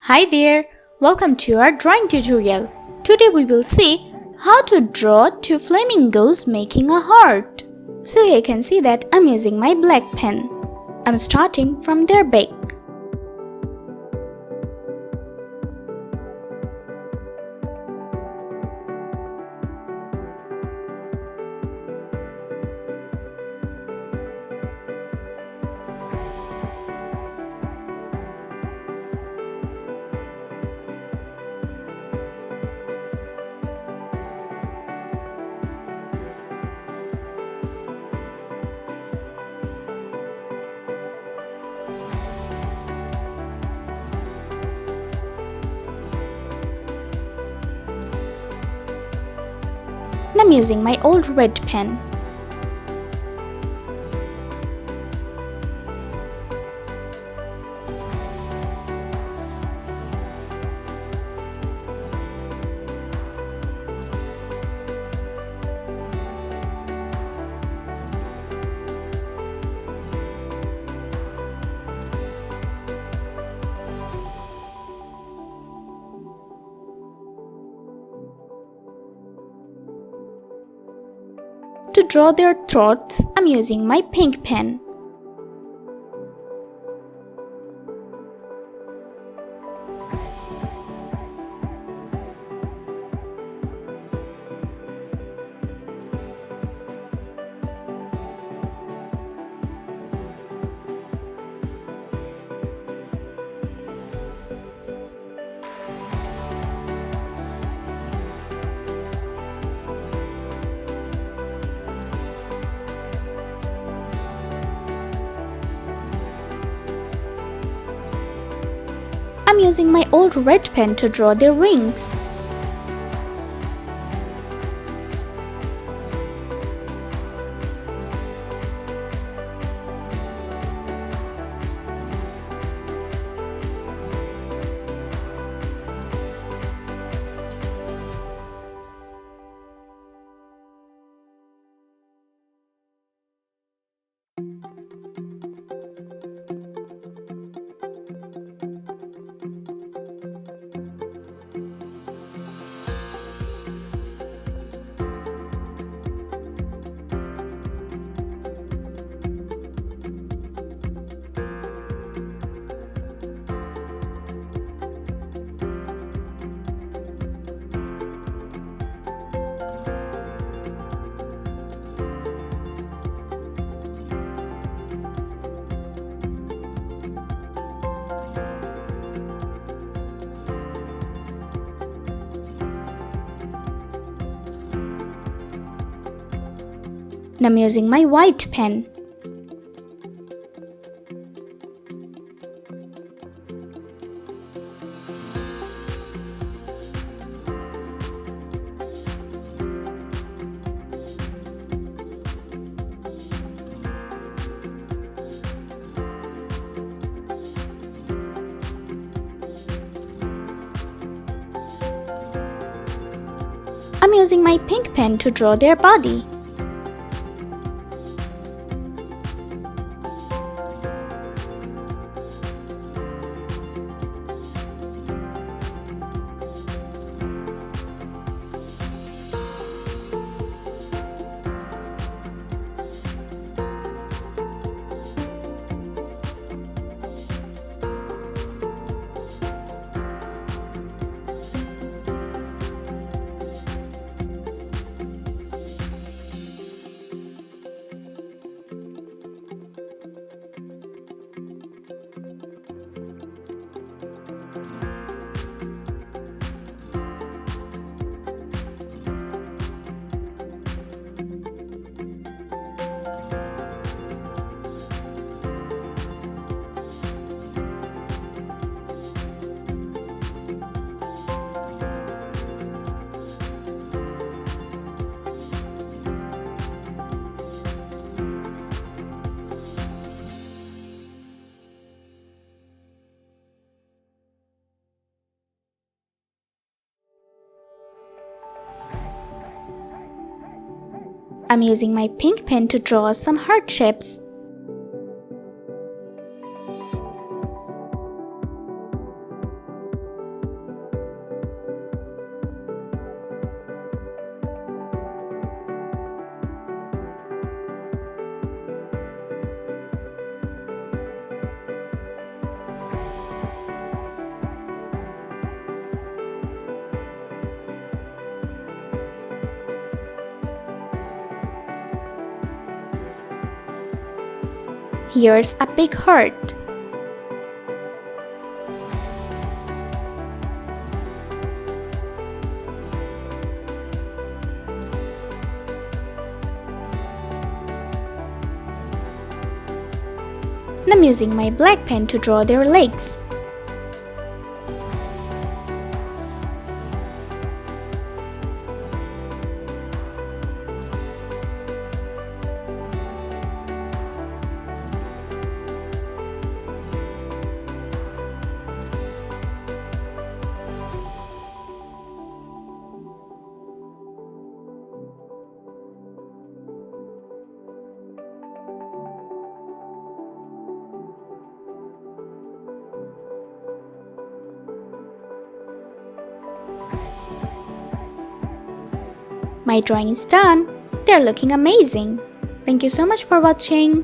Hi there, welcome to our drawing tutorial. Today we will see how to draw two flamingos making a heart. So here you can see that I'm using my black pen. I'm starting from their beak. And I'm using my old red pen. To draw their throats, I'm using my pink pen. I'm using my old red pen to draw their wings. And I'm using my white pen. I'm using my pink pen to draw their body. I'm using my pink pen to draw some heart shapes. Here's a big heart. And I'm using my black pen to draw their legs. My drawing is done. They're looking amazing. Thank you so much for watching.